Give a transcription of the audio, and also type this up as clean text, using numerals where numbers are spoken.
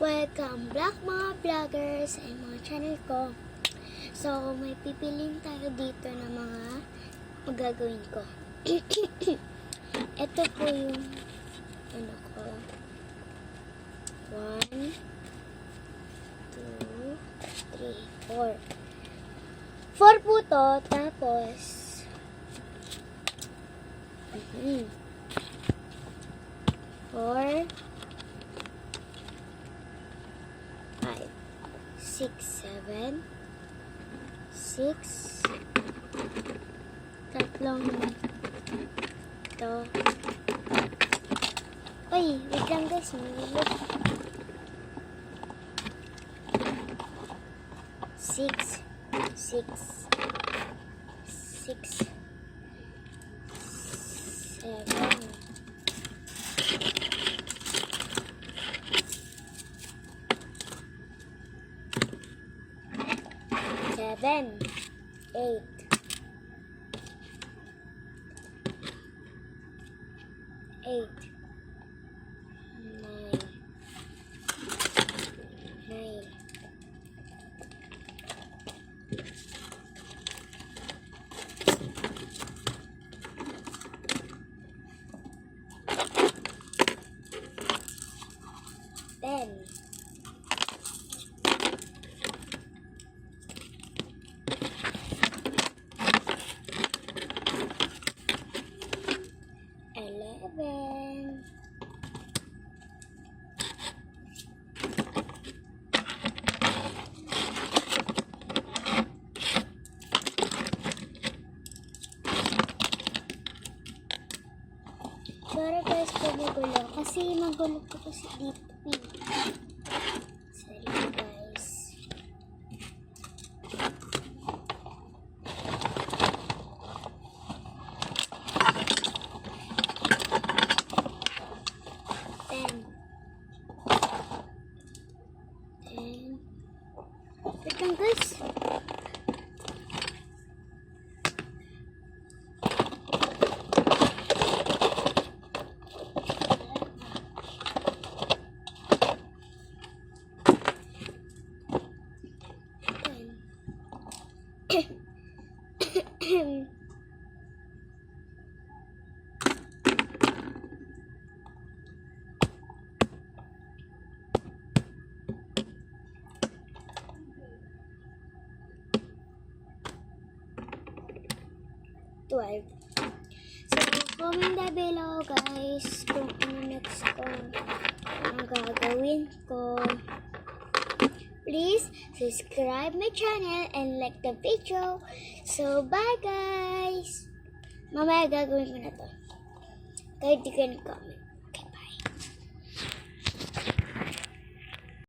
Welcome back mga vloggers sa mga channel ko. So, may pipiliin tayo dito na mga magagawin ko. Ito po yung ano ko. 1, 2, 3, 4. 4 po to, tapos 4, 5, 6, 7, 6, tatlong ito. Uy, wait lang guys, malulog. 6, 6, 6, 7, 7, 8, 8, 9, 10, 11, 12. Sorry guys kung magulo. Kasi magulo po kasi dito. Sorry guys. Wait lang guys. So, comment down below guys kung ano next ko ang gagawin ko. Please subscribe my channel and like the video. So, bye guys! Mamaya gagawin ko na to. Kahit di ka nag-comment.